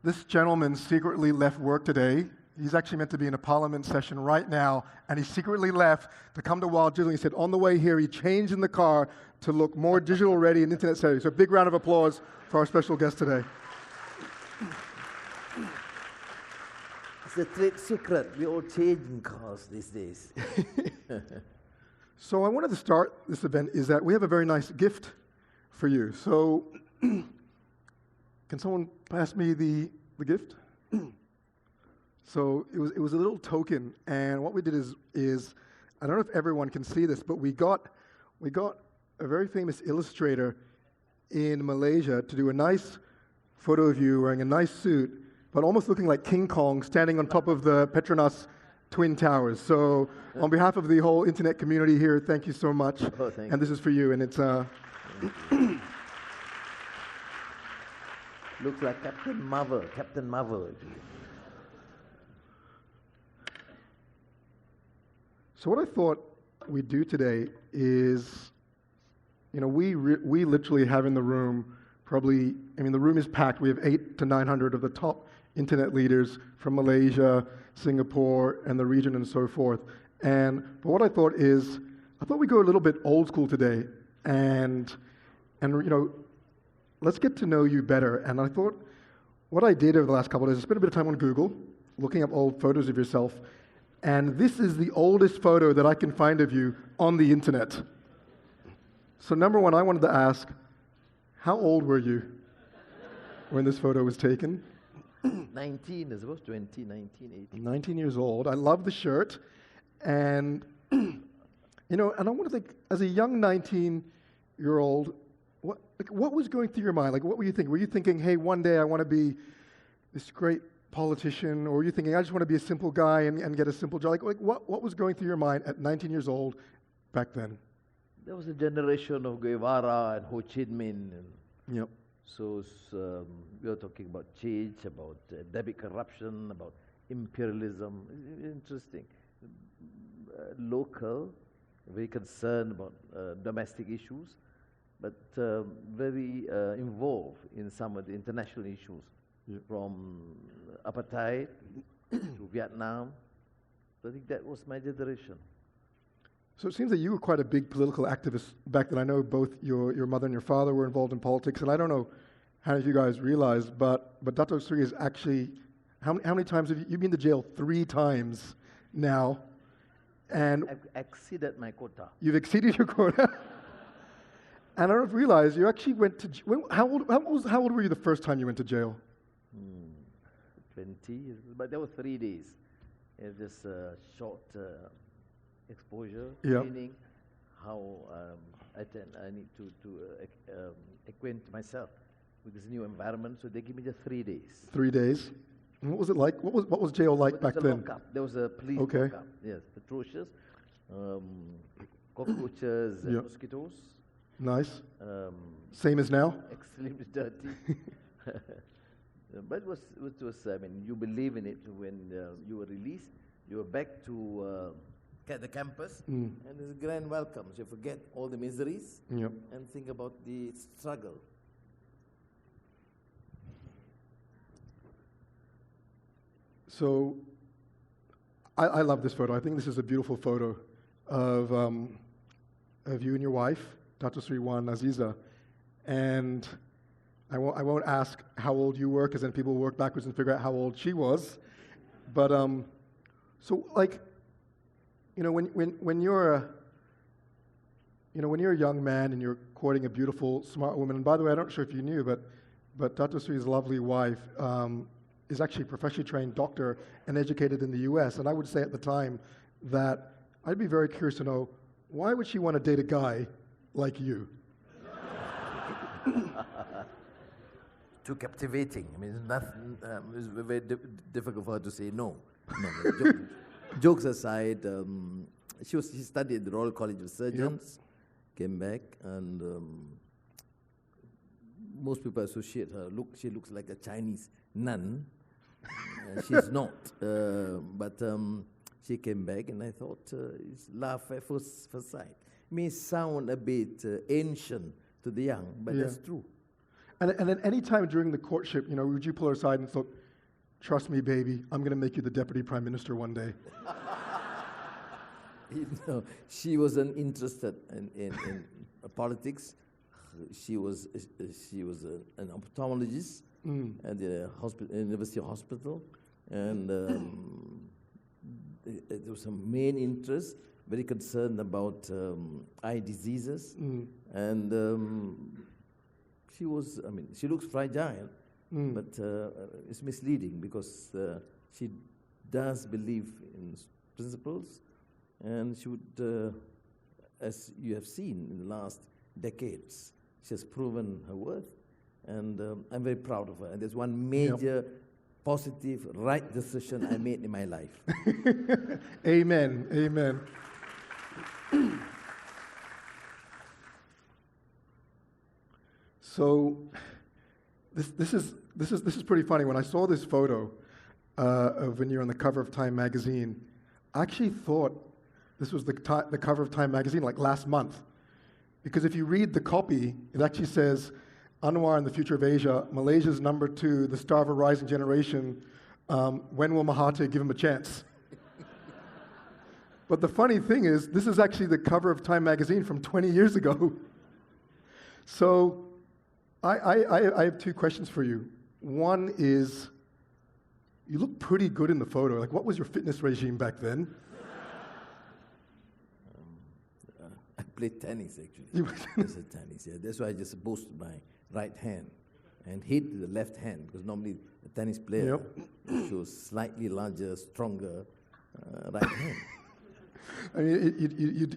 This gentleman secretly left work today. He's actually meant to be in a parliament session right now, and he secretly left to come to Wild Digital. He said on the way here, he changed in the car to look more digital ready and internet savvy. So a big round of applause for our special guest today. It's a trade secret. We all change in cars these days. So I wanted to start this event is that we have a very nice gift for you. So can someone pass me the gift? So it was a little token, and what we did is I don't know if everyone can see this, but we got a very famous illustrator in Malaysia to do a nice photo of you wearing a nice suit, but almost looking like King Kong standing on top of the Petronas Twin Towers. So on behalf of the whole internet community here, thank you so much. Oh, thank and this is for you, and it's looks like Captain Marvel. Captain Marvel. So what I thought we'd do today is, we literally have in the room probably, the room is packed. We have 800 to 900 of the top internet leaders from Malaysia, Singapore, and the region and so forth. But what I thought we'd go a little bit old school today, and let's get to know you better. And I thought what I did over the last couple of days, I spent a bit of time on Google, looking up old photos of yourself, and this is the oldest photo that I can find of you on the internet. So number one, I wanted to ask, how old were you when this photo was taken? 19, I suppose, 20, 19, 18. 19 years old. I love the shirt. And, and I want to think, as a young 19-year-old, what was going through your mind? Like, what were you thinking? Were you thinking, hey, one day I want to be this great politician? Or were you thinking, I just want to be a simple guy and get a simple job? Like what was going through your mind at 19 years old back then? There was a generation of Guevara and Ho Chi Minh. Yep. So we were talking about change, about debit corruption, about imperialism. Interesting. Local, very concerned about domestic issues, but very involved in some of the international issues, from apartheid to Vietnam. So I think that was my generation. So it seems that you were quite a big political activist back then. I know both your mother and your father were involved in politics, and I don't know how many of you guys realize, but Dato Seri is actually, how many times have you've been to jail 3 times now, and I've exceeded my quota. You've exceeded your quota. And I don't know if you realize, you actually went to, how old were you the first time you went to jail? 20, but that was 3 days. It was just short exposure, training, how I need to acquaint myself with this new environment. So they give me just 3 days. 3 days. And what was it like? What was jail like back then? Lockup. There was a police lockup. Yes, atrocious. Cockroaches and mosquitoes. Nice. Same as now? Extremely dirty. But it was, you believe in it when you were released. You were back to the campus, and there's a grand welcome. So you forget all the miseries and think about the struggle. So I love this photo. I think this is a beautiful photo of you and your wife, Dato Seri Aziza. And I won't ask how old you were, because then people will work backwards and figure out how old she was. But so like, when you're a young man and you're courting a beautiful, smart woman, and by the way, I'm not sure if you knew, but Dato Seri's lovely wife is actually a professionally trained doctor and educated in the US. And I would say at the time that I'd be very curious to know, why would she want to date a guy like you? Too captivating. It's nothing. It's very difficult for her to say no. Jokes aside, she studied at the Royal College of Surgeons, came back, and most people associate her. She looks like a Chinese nun. She's not, but she came back, and I thought it's love at first sight. May sound a bit ancient to the young, but that's true. And then any time during the courtship, would you pull her aside and thought, trust me, baby, I'm going to make you the deputy prime minister one day? She wasn't interested in politics. She was an ophthalmologist at the University Hospital, and there was a main interest, very concerned about eye diseases, and she looks fragile, but it's misleading because she does believe in principles, and she would, as you have seen in the last decades, she has proven her worth, and I'm very proud of her. And there's one major positive, right decision I made in my life. Amen, amen. So, this is pretty funny. When I saw this photo of when you're on the cover of Time magazine, I actually thought this was the cover of Time magazine like last month, because if you read the copy, it actually says, Anwar and the Future of Asia, Malaysia's #2, the star of a rising generation, when will Mahathir give him a chance? But the funny thing is, this is actually the cover of Time magazine from 20 years ago. So I have two questions for you. One is, you look pretty good in the photo. Like, what was your fitness regime back then? I played tennis, actually. You played tennis, yeah. That's why I just boosted my right hand and hit the left hand, because normally a tennis player shows slightly larger, stronger right hand. I mean,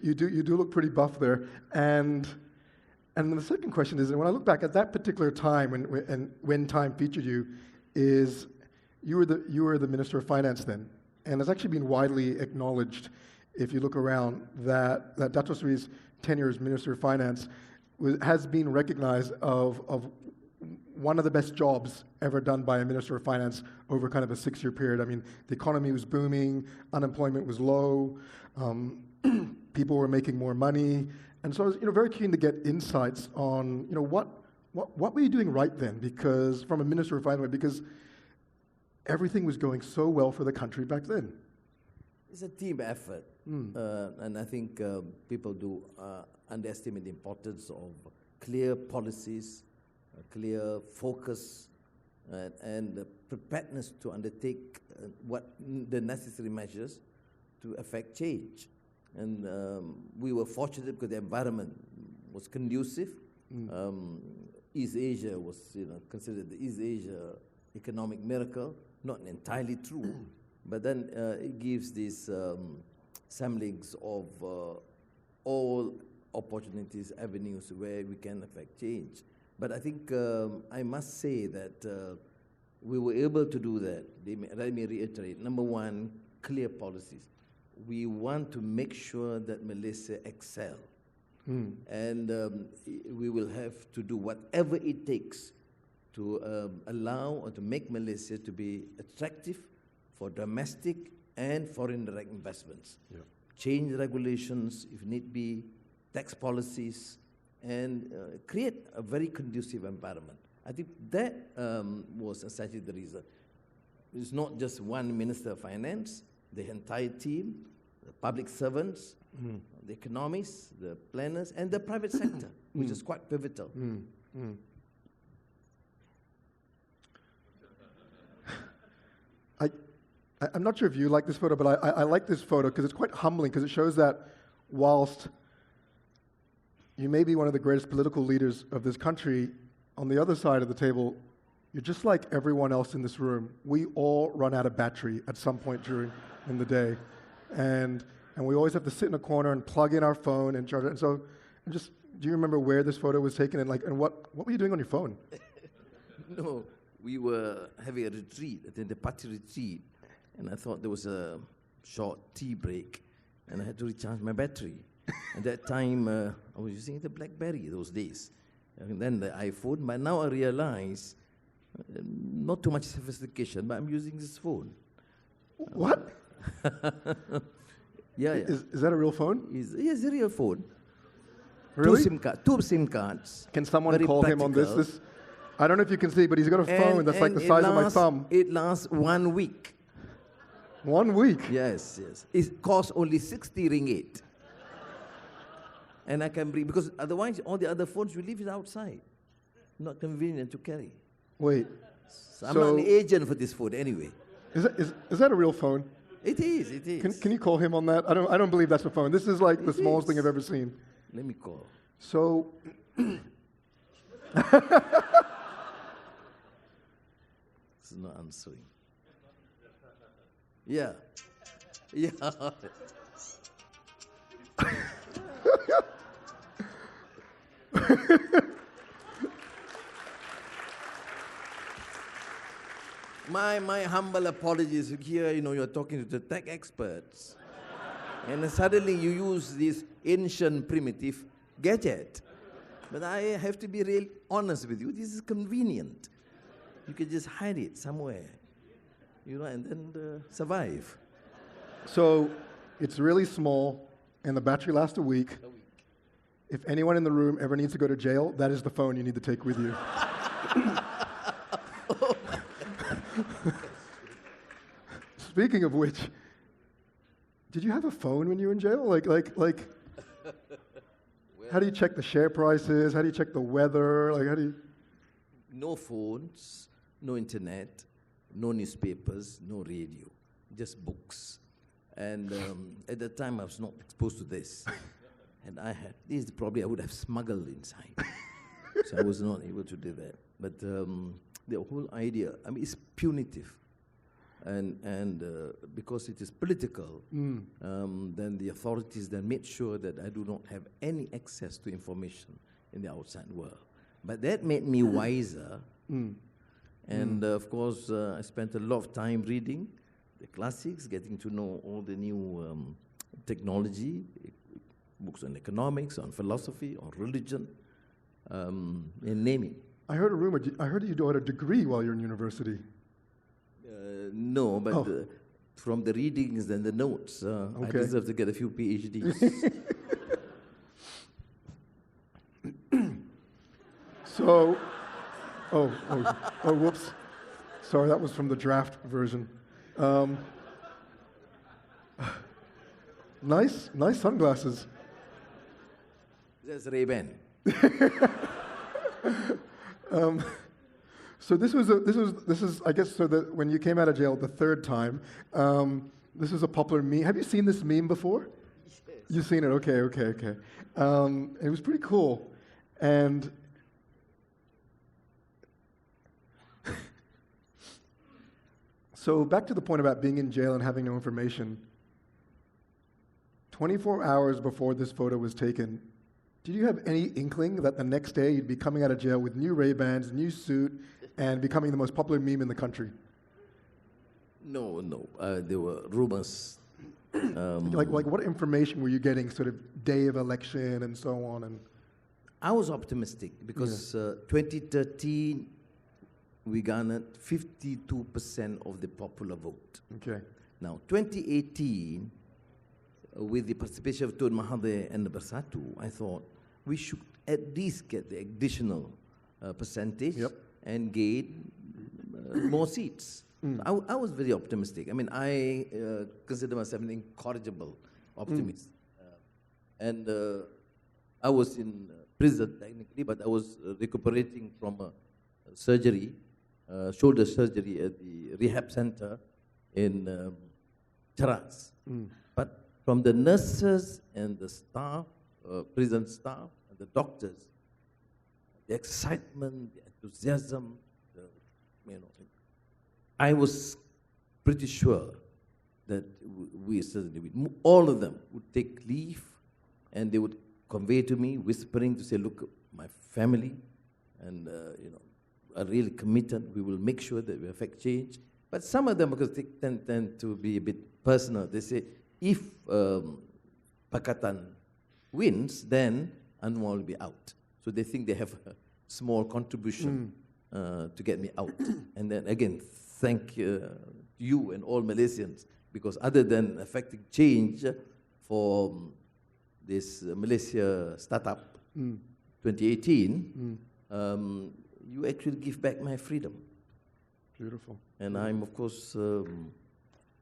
you do look pretty buff there. And the second question is, when I look back at that particular time when Time featured you, is you were the Minister of Finance then, and it's actually been widely acknowledged, if you look around, that Dato Seri's tenure as Minister of Finance has been recognized of one of the best jobs ever done by a Minister of Finance over kind of a 6-year period. I mean, the economy was booming, unemployment was low, people were making more money, and so I was very keen to get insights on what were you doing right then, because from a Minister of Finance, because everything was going so well for the country back then. It's a team effort, and I think people do underestimate the importance of clear policies, clear focus, and the preparedness to undertake the necessary measures to affect change. And we were fortunate because the environment was conducive. East Asia was considered the East Asia economic miracle, not entirely true, but then it gives these samplings of all opportunities, avenues where we can affect change. But I think I must say that we were able to do that. Let me reiterate. Number one, clear policies. We want to make sure that Malaysia excel. And we will have to do whatever it takes to allow or to make Malaysia to be attractive for domestic and foreign direct investments. Change regulations, if need be, tax policies, and create a very conducive environment. I think that was essentially the reason. It's not just one Minister of Finance, the entire team, the public servants, the economists, the planners, and the private sector, which is quite pivotal. I'm not sure if you like this photo, but I like this photo because it's quite humbling, because it shows that whilst you may be one of the greatest political leaders of this country, on the other side of the table, you're just like everyone else in this room. We all run out of battery at some point in the day. And we always have to sit in a corner and plug in our phone and charge it. And so, do you remember where this photo was taken, and what were you doing on your phone? No, we were having a retreat, the party retreat, and I thought there was a short tea break, and I had to recharge my battery. At that time, I was using the BlackBerry those days, and then the iPhone. But now I realize, not too much sophistication, but I'm using this phone. What? Yeah. Is that a real phone? It's a real phone. Really? Two SIM cards. Can someone Very call practical. him on this? I don't know if you can see, but he's got a phone that's like the size of my thumb. It lasts 1 week. 1 week? Yes, yes. It costs only 60 ringgit. And I can bring, because otherwise all the other phones, you leave it outside. Not convenient to carry. Wait. So I'm not an agent for this phone anyway. Is that a real phone? It is, it is. Can you call him on that? I don't believe that's a phone. This is like the smallest thing I've ever seen. Let me call. So, It's not answering. Yeah. Yeah. My humble apologies. Here, you're talking to the tech experts. And then suddenly you use this ancient primitive gadget. But I have to be real honest with you. This is convenient. You can just hide it somewhere, and then survive. So it's really small, and the battery lasts a week. If anyone in the room ever needs to go to jail, that is the phone you need to take with you. Speaking of which, did you have a phone when you were in jail? Like, how do you check the share prices? How do you check the weather? Like, how do you? No phones, no internet, no newspapers, no radio, just books. And at that time, I was not exposed to this. And this probably I would have smuggled inside. So I was not able to do that. But the whole idea, it's punitive. And because it is political, then the authorities then made sure that I do not have any access to information in the outside world. But that made me wiser. And of course, I spent a lot of time reading the classics, getting to know all the new technology, books on economics, on philosophy, on religion, and name it. I heard a rumor. I heard you had a degree while you're in university. No, but from the readings and the notes, I deserve to get a few PhDs. So, whoops. Sorry, that was from the draft version. Nice sunglasses. That's Ray-Ban. So this is I guess so that when you came out of jail the third time, this is a popular meme. Have you seen this meme before? Yes. You've seen it. Okay. It was pretty cool, and so back to the point about being in jail and having no information. 24 hours before this photo was taken, did you have any inkling that the next day you'd be coming out of jail with new Ray-Bans, new suit, and becoming the most popular meme in the country? No. There were rumors. Like what information were you getting sort of day of election and so on? And I was optimistic because 2013, we garnered 52% of the popular vote. Okay. Now, 2018, with the participation of Tun Mahathir and the Bersatu, I thought we should at least get the additional percentage and gain more seats. I was very optimistic. I consider myself an incorrigible optimist. And I was in prison technically, but I was recuperating from a surgery, shoulder surgery at the rehab center in Charas. But from the nurses and the staff, prison staff, and the doctors, the excitement, the enthusiasm, I was pretty sure that all of them would take leave, and they would convey to me, whispering to say, "Look, my family, and are really committed. We will make sure that we affect change." But some of them, because they tend to be a bit personal, they say, if Pakatan wins, then Anwar will be out. So they think they have a small contribution to get me out. And then again, thank you and all Malaysians, because other than affecting change for this Malaysia startup 2018, you actually give back my freedom. Beautiful. And I'm, of course,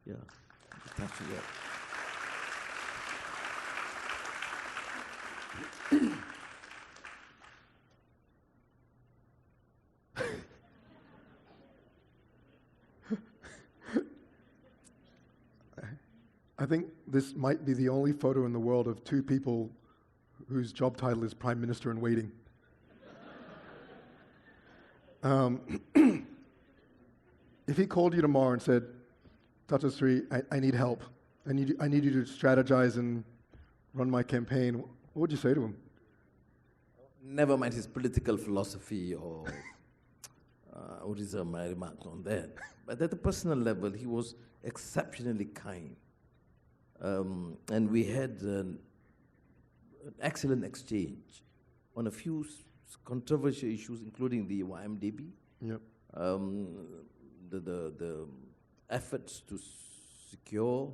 yeah, attached to that. I think this might be the only photo in the world of two people whose job title is Prime Minister in waiting. If he called you tomorrow and said, Dato Seri, I need help. I need you to strategize and run my campaign, what would you say to him? Never mind his political philosophy or I would reserve my remarks on that. But at a personal level, he was exceptionally kind. And we had an excellent exchange on a few controversial issues, including the YMDB, Yep. the efforts to secure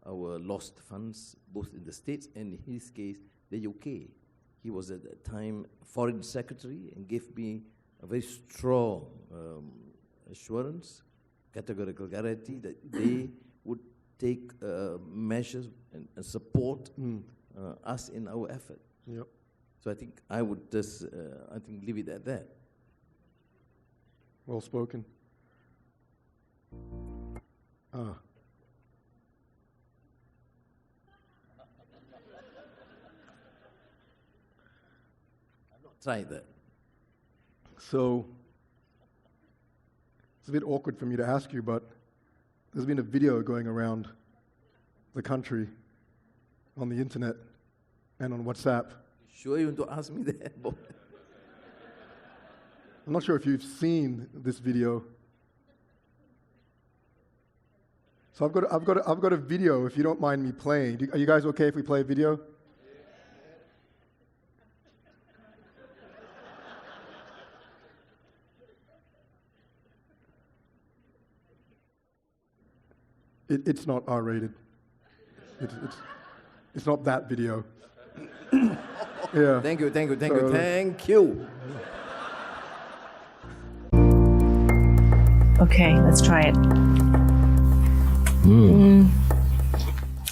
our lost funds, both in the States and in his case, the UK. He was at that time Foreign Secretary and gave me a very strong assurance, categorical guarantee that they would take measures and support us in our effort. Yep. So I think I would just, leave it at that. Well spoken. Try that. So, it's a bit awkward for me to ask you, but there's been a video going around the country on the internet and on WhatsApp. Sure you want to ask me that? I'm not sure if you've seen this video. So I've got a video, if you don't mind me playing. Are you guys okay if we play a video? It's not R-rated. It's not that video. Yeah. Thank you. Okay, let's try it.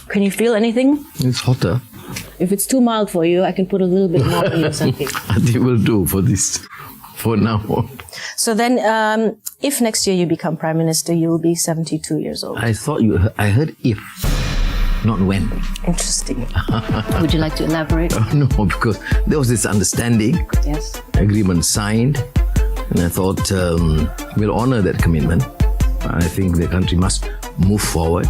Can you feel anything? It's hotter. If it's too mild for you, I can put a little bit more in or something. I think we'll do for this, for now. So then, if next year you become Prime Minister, you will be 72 years old. I I heard if, not when. Interesting. Would you like to elaborate? No, because there was this understanding, Yes. agreement signed, and I thought we'll honor that commitment. I think the country must move forward.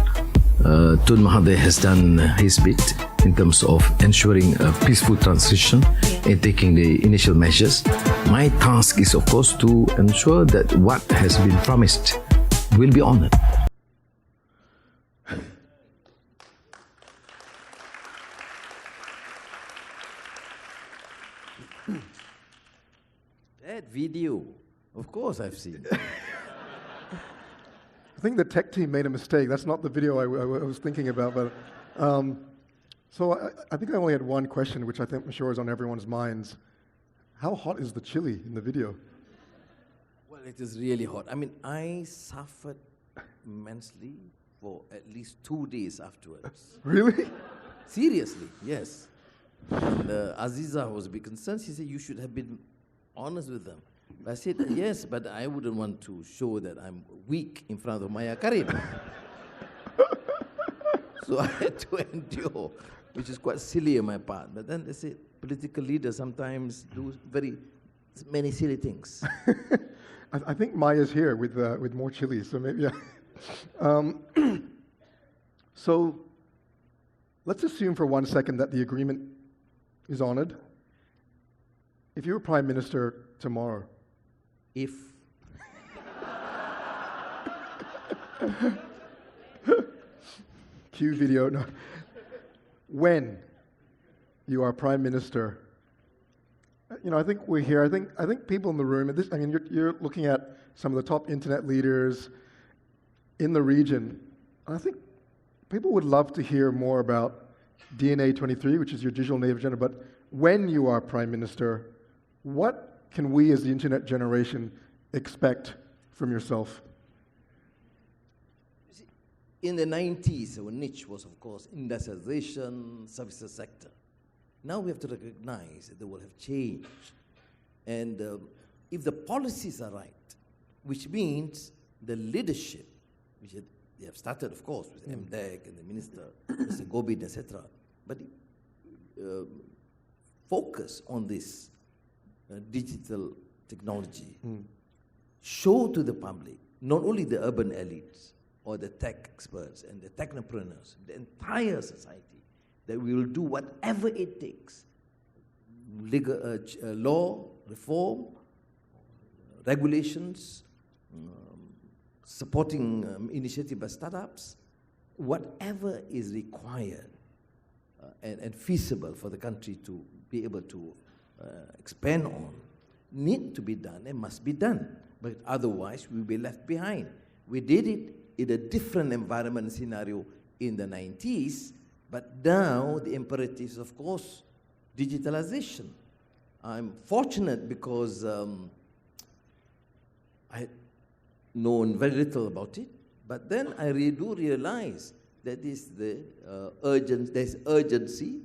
Tun Mahathir has done his bit in terms of ensuring a peaceful transition and taking the initial measures. My task is, of course, to ensure that what has been promised will be honored. That video, of course I've seen. I think the tech team made a mistake. That's not the video I was thinking about. But so I think I only had one question, which I think I'm sure is on everyone's minds. How hot is the chili in the video? Well, it is really hot. I mean, I suffered immensely for at least 2 days afterwards. Really? Seriously, yes. And Aziza was a bit concerned. She said, you should have been honest with them. But I said, yes, but I wouldn't want to show that I'm weak in front of Maya Karim. So I had to endure, which is quite silly on my part. But then they say political leaders sometimes do very many silly things. I think Maya's here with more chili, so maybe. Yeah. So let's assume for 1 second that the agreement is honored. If you were Prime Minister tomorrow, If cue video. No. When you are Prime Minister, I think we're here. I think people in the room. You're looking at some of the top internet leaders in the region. And I think people would love to hear more about DNA 23, which is your digital native agenda. But when you are Prime Minister, what can we as the internet generation expect from yourself? In the 90s, our niche was, of course, industrialization, services sector. Now we have to recognize that the world have changed. And if the policies are right, which means the leadership, which they have started, of course, with MDEC and the minister, Mr. Gobin, etc., but focus on this digital technology, show to the public, not only the urban elites or the tech experts and the technopreneurs, the entire society, that we will do whatever it takes, legal, law, reform, regulations, supporting initiative by startups, whatever is required and feasible for the country to be able to expand on, need to be done and must be done. But otherwise, we will be left behind. We did it in a different environment scenario in the 90s, but now the imperative is, of course, digitalization. I'm fortunate because I had known very little about it, but then I do realize that there's urgency.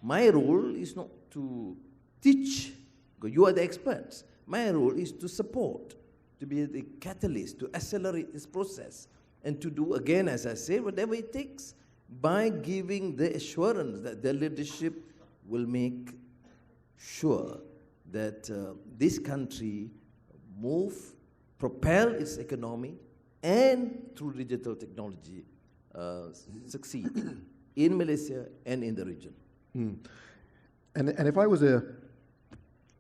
My role is not to teach, because you are the experts. My role is to support, to be the catalyst, to accelerate this process, and to do, again, as I say, whatever it takes, by giving the assurance that the leadership will make sure that this country propel its economy, and through digital technology succeed in Malaysia and in the region. And if I was a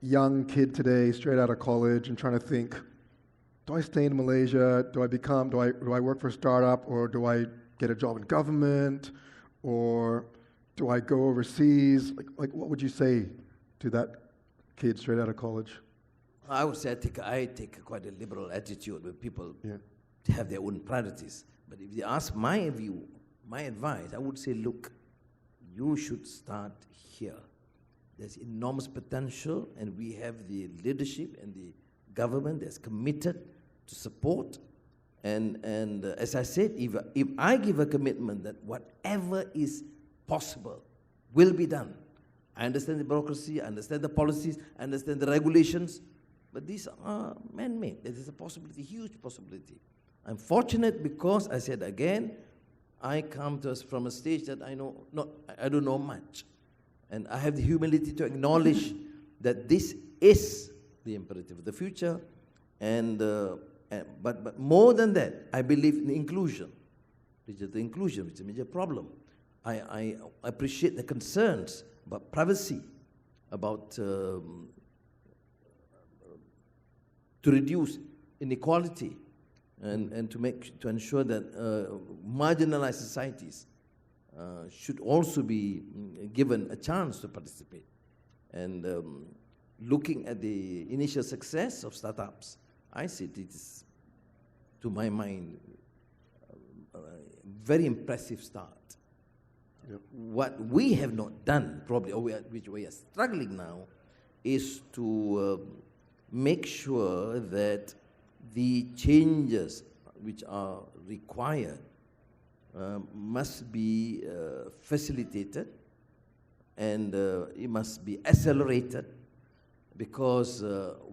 young kid today, straight out of college, and trying to think, do I stay in Malaysia? Do I work for a startup, or do I get a job in government, or do I go overseas? Like what would you say to that kid straight out of college? I would say I take quite a liberal attitude with people have their own priorities. But if they ask my view, my advice, I would say, look, you should start here. There's enormous potential, and we have the leadership and the government that's committed to support. And as I said, if I give a commitment that whatever is possible will be done. I understand the bureaucracy, I understand the policies, I understand the regulations, but these are man-made. There is a possibility, huge possibility. I'm fortunate because, I said again, I come from a stage that I don't know much. And I have the humility to acknowledge that this is the imperative of the future. But more than that, I believe in inclusion, digital inclusion, which is a major problem. I appreciate the concerns about privacy, about to reduce inequality, and to ensure that marginalized societies should also be given a chance to participate. And looking at the initial success of startups, I see it is, to my mind, a very impressive start. Yep. What we have not done, probably, or which we are struggling now, is to make sure that the changes which are required must be facilitated, and it must be accelerated, because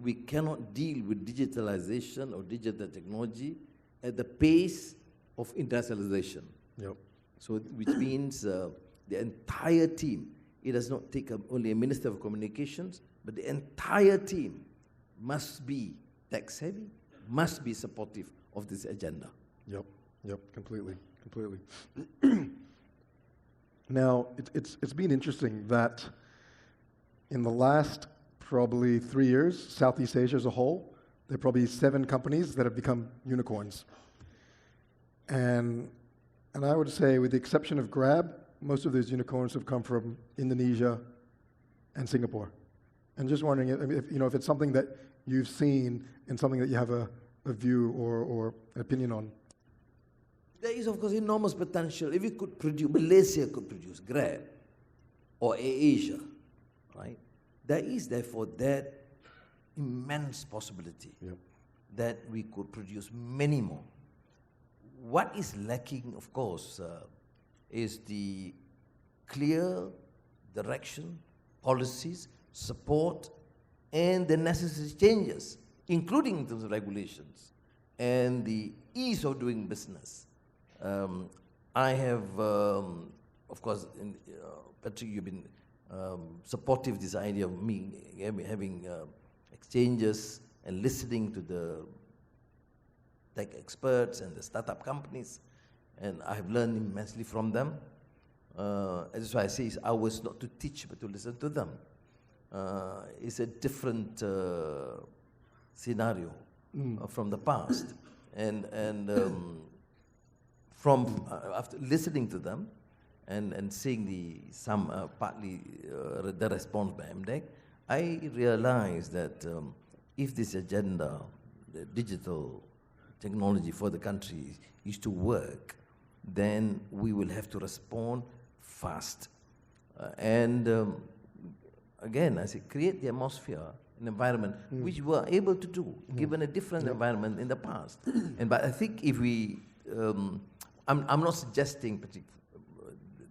we cannot deal with digitalization or digital technology at the pace of industrialization. Yep. So, which means the entire team, it does not take only a Minister of Communications, but the entire team must be tech-savvy, must be supportive of this agenda. Yep, completely. Now, it's been interesting that in the last probably 3 years, Southeast Asia as a whole, there are probably 7 companies that have become unicorns. And I would say, with the exception of Grab, most of those unicorns have come from Indonesia and Singapore. And just wondering if it's something that you've seen and something that you have a view or an opinion on. There is, of course, enormous potential. If it could produce, Malaysia could produce Grab or AirAsia, right? There is, therefore, that immense possibility that we could produce many more. What is lacking, of course, is the clear direction, policies, support, and the necessary changes, including in terms of regulations and the ease of doing business. I have, of course, Patrick, you've been supportive of this idea of me having exchanges and listening to the tech experts and the startup companies, and I have learned immensely from them. That's why I say it's ours not to teach, but to listen to them. It's a different scenario from the past, and from after listening to them and seeing partly the response by MDEC, I realized that if this agenda, the digital technology for the country, is to work, then we will have to respond fast. Again, I say, create the atmosphere, an environment which we were able to do, given a different environment in the past. But I think if we, I'm not suggesting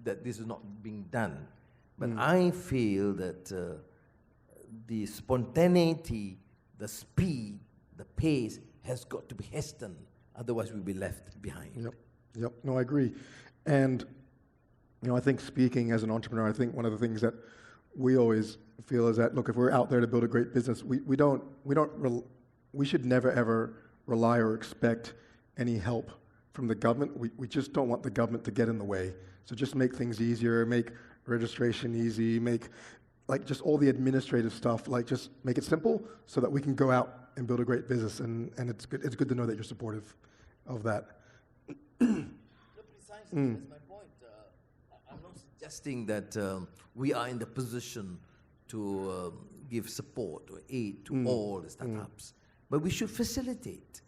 that this is not being done, but I feel that the spontaneity, the speed, the pace has got to be hastened, otherwise we'll be left behind. Yep. No, I agree. And I think speaking as an entrepreneur, I think one of the things that we always feel is that, look, if we're out there to build a great business, we should never ever rely or expect any help from the government. We just don't want the government to get in the way. So just make things easier, make registration easy, make just all the administrative stuff, just make it simple so that we can go out and build a great business. And it's good to know that you're supportive of that. No, precisely, that's my point. I'm not suggesting that we are in the position to give support or aid to all the startups, but we should facilitate.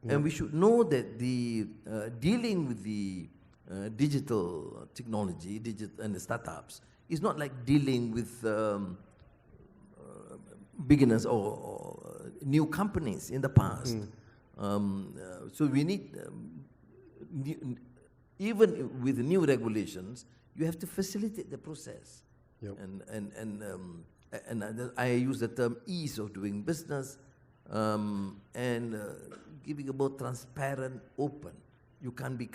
And we should know that the dealing with the digital technology and the startups is not like dealing with beginners or new companies in the past. So we need, even with new regulations, you have to facilitate the process. And I use the term ease of doing business, and giving a more transparent, open. You can't be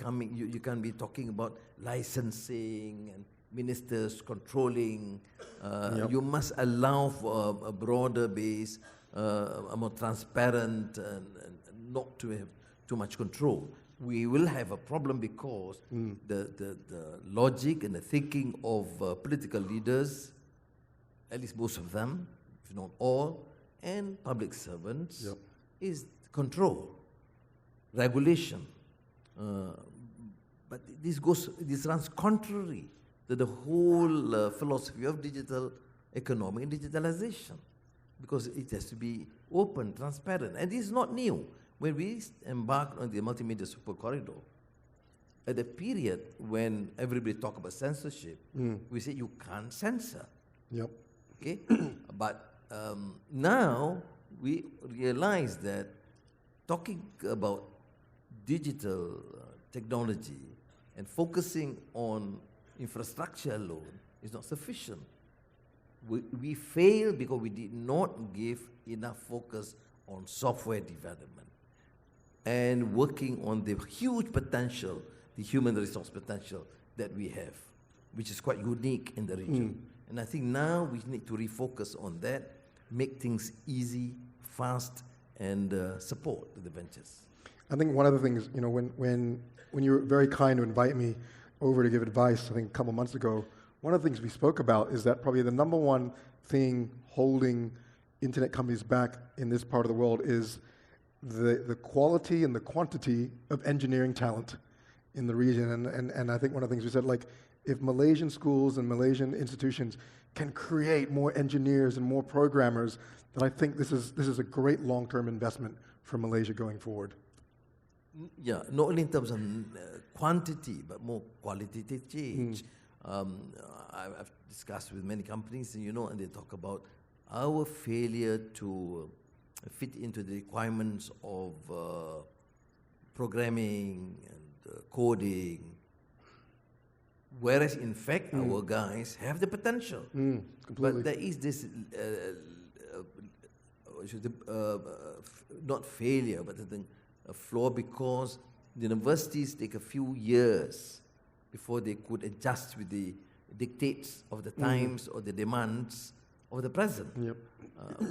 talking about licensing and ministers controlling. You must allow for a broader base, a more transparent, and not to have too much control. We will have a problem because the logic and the thinking of political leaders, at least most of them, if not all, and public servants, is control, regulation. But this runs contrary to the whole philosophy of digital economy and digitalization, because it has to be open, transparent, and this is not new. When we embarked on the multimedia super corridor, at the period when everybody talked about censorship, we said you can't censor. Okay, but now we realize that talking about digital technology and focusing on infrastructure alone is not sufficient. We failed because we did not give enough focus on software development and working on the huge potential, the human resource potential that we have, which is quite unique in the region. And I think now we need to refocus on that, make things easy, fast, and support the ventures. I think one of the things, when you were very kind to invite me over to give advice, I think a couple months ago, one of the things we spoke about is that probably the number one thing holding internet companies back in this part of the world is the quality and the quantity of engineering talent in the region. And I think one of the things we said, if Malaysian schools and Malaysian institutions can create more engineers and more programmers, then I think this is a great long-term investment for Malaysia going forward. Yeah, not only in terms of quantity, but more qualitative change. I've discussed with many companies, and they talk about our failure to fit into the requirements of programming and coding. Whereas in fact, our guys have the potential. But there is this, not failure, but I think a flaw, because the universities take a few years before they could adjust with the dictates of the times or the demands of the present,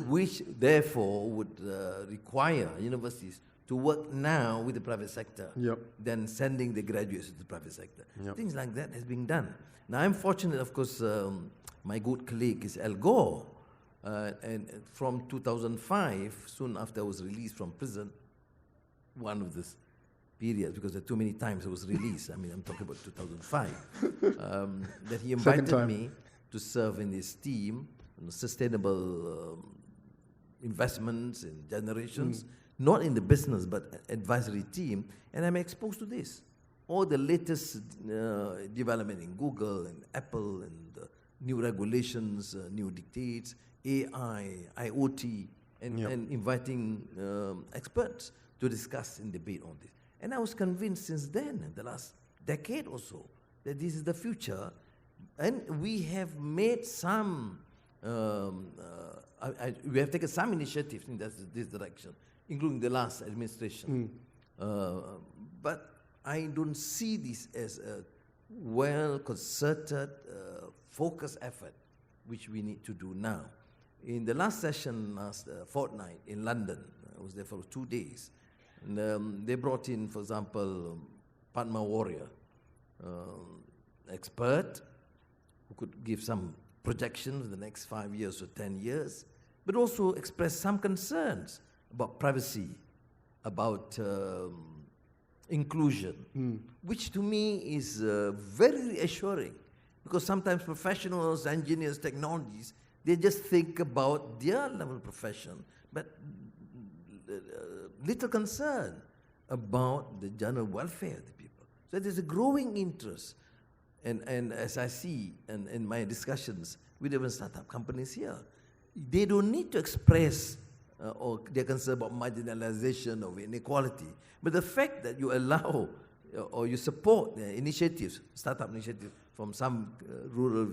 which therefore would require universities to work now with the private sector than sending the graduates to the private sector. Things like that has been done. Now I'm fortunate, of course, my good colleague is Al Gore, and from 2005, soon after I was released from prison, one of this period, because there are too many times I was released, I mean, I'm talking about 2005, that he invited me to serve in his team, sustainable investments in generations, not in the business, but advisory team, and I'm exposed to this. All the latest development in Google and Apple and new regulations, new dictates, AI, IoT, and inviting experts to discuss and debate on this. And I was convinced since then, in the last decade or so, that this is the future. And we have made some, we have taken some initiatives in this direction, including the last administration. But I don't see this as a well-concerted, focused effort, which we need to do now. In the last session, last fortnight in London, I was there for 2 days, and they brought in, for example, Padma Warrior, expert, who could give some projections in the next 5 years or 10 years, but also express some concerns about privacy, about inclusion, which to me is very reassuring, because sometimes professionals, engineers, technologies, they just think about their level of profession, but little concern about the general welfare of the people. So there's a growing interest, and as I see in my discussions with even startup companies here, they don't need to express or they're concerned about marginalization or inequality, but the fact that you allow or you support initiatives, startup initiatives from some rural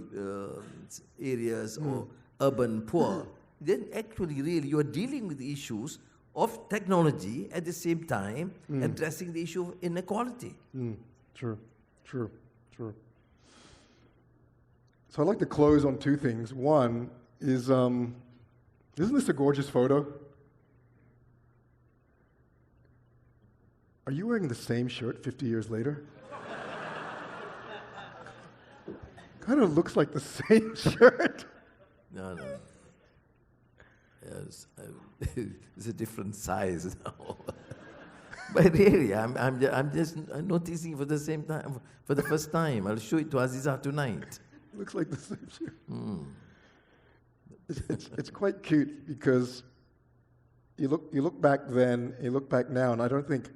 areas or urban poor, then actually really you're dealing with the issues of technology at the same time addressing the issue of inequality. True. So I'd like to close on two things. One is, isn't this a gorgeous photo? Are you wearing the same shirt 50 years later? Kind of looks like the same shirt. No. Yes, it's a different size now. But really, I'm just noticing for the same time, for the first time. I'll show it to Aziza tonight. Looks like the same shirt. It's quite cute, because you look back then, you look back now, and I don't think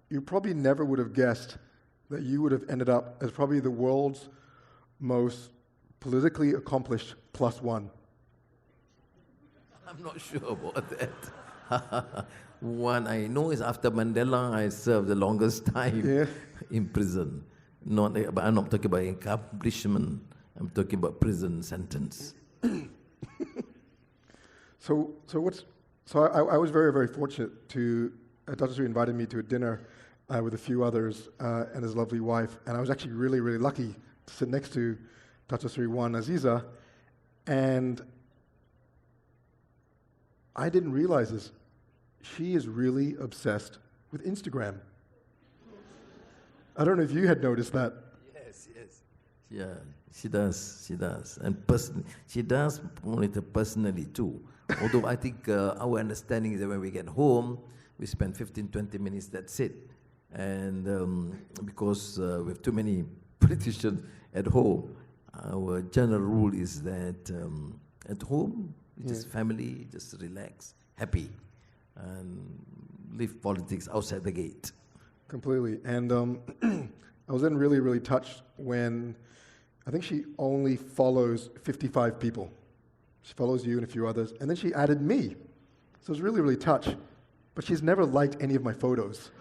you probably never would have guessed that you would have ended up as probably the world's most politically accomplished +1. I'm not sure about that. One I know is after Mandela, I served the longest time in prison. But I'm not talking about accomplishment. I'm talking about prison sentence. So I was very, very fortunate to, Dato Seri invited me to a dinner with a few others and his lovely wife, and I was actually really, really lucky to sit next to Dato Seri Wan Aziza, and I didn't realize this. She is really obsessed with Instagram. I don't know if you had noticed that. Yes. Yeah, she does. And she does monitor personally too. Although I think our understanding is that when we get home, we spend 15, 20 minutes, that's it. And because we have too many politicians at home, our general rule is that at home, just family, just relax, happy, and leave politics outside the gate. Completely. And I was then really, really touched when I think she only follows 55 people. She follows you and a few others. And then she added me. So I was really, really touched. But she's never liked any of my photos.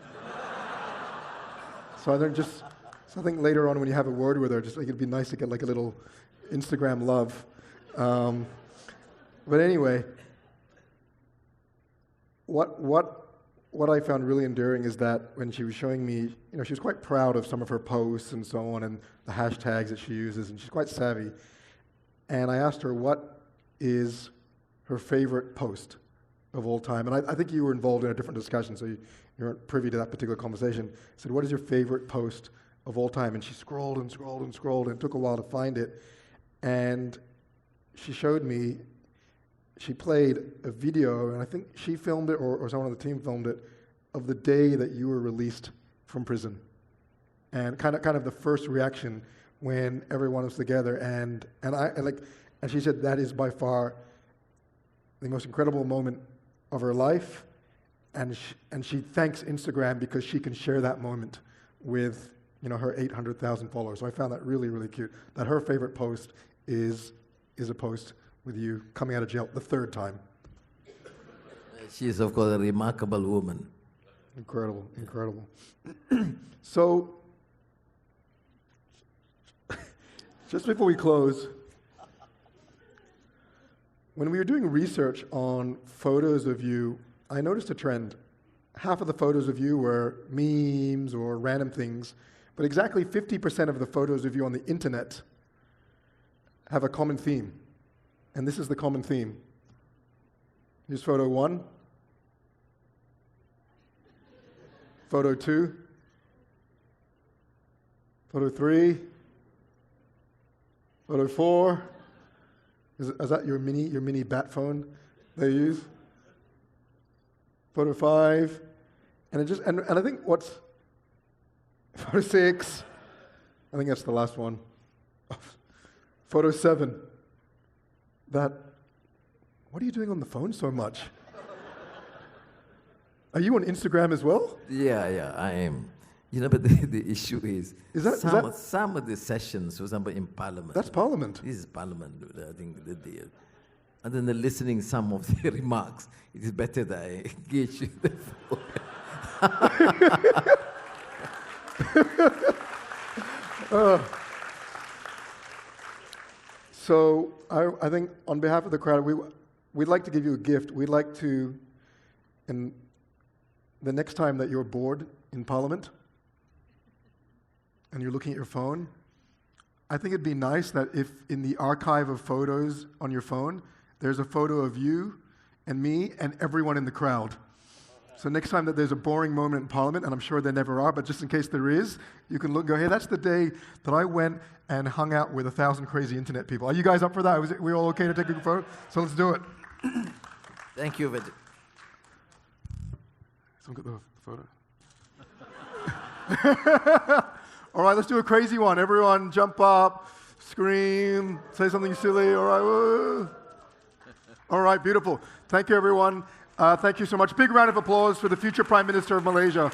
So I think later on when you have a word with her, just like it'd be nice to get like a little Instagram love. But anyway, what I found really endearing is that when she was showing me, she was quite proud of some of her posts and so on and the hashtags that she uses, and she's quite savvy. And I asked her what is her favorite post of all time. And I think you were involved in a different discussion, so you weren't privy to that particular conversation. I said, what is your favorite post of all time? And she scrolled and scrolled and scrolled, and it took a while to find it. And she showed me, she played a video, and I think she filmed it, or someone on the team filmed it, of the day that you were released from prison. And kind of the first reaction when everyone was together. And she said that is by far the most incredible moment of her life. And she thanks Instagram because she can share that moment with her 800,000 followers. So I found that really, really cute. That her favorite post is a post with you coming out of jail the third time. She is, of course, a remarkable woman. Incredible, incredible. So, just before we close, when we were doing research on photos of you, I noticed a trend. Half of the photos of you were memes or random things, but exactly 50% of the photos of you on the internet have a common theme. And this is the common theme. Here's photo 1. Photo 2. Photo 3. Photo 4. Is that your mini bat phone they use? Photo 5. And I think what's photo 6. I think that's the last one. Photo 7. What are you doing on the phone so much? Are you on Instagram as well? Yeah, I am. But the issue is some of the sessions, for example, in Parliament. That's Parliament. This is Parliament. I think and then listening some of the remarks. It is better that I engage in the phone. So I think on behalf of the crowd, we'd like to give you a gift. We'd like to, and the next time that you're bored in Parliament and you're looking at your phone, I think it'd be nice that if in the archive of photos on your phone, there's a photo of you and me and everyone in the crowd. So next time that there's a boring moment in Parliament, and I'm sure there never are, but just in case there is, you can look and go, hey, that's the day that I went and hung out with 1,000 crazy internet people. Are you guys up for that? Are we all okay to take a photo? So let's do it. Thank you, Vijay. Someone got the photo? All right, let's do a crazy one. Everyone jump up, scream, say something silly. All right, woo. All right, beautiful. Thank you, everyone. Thank you so much. Big round of applause for the future Prime Minister of Malaysia.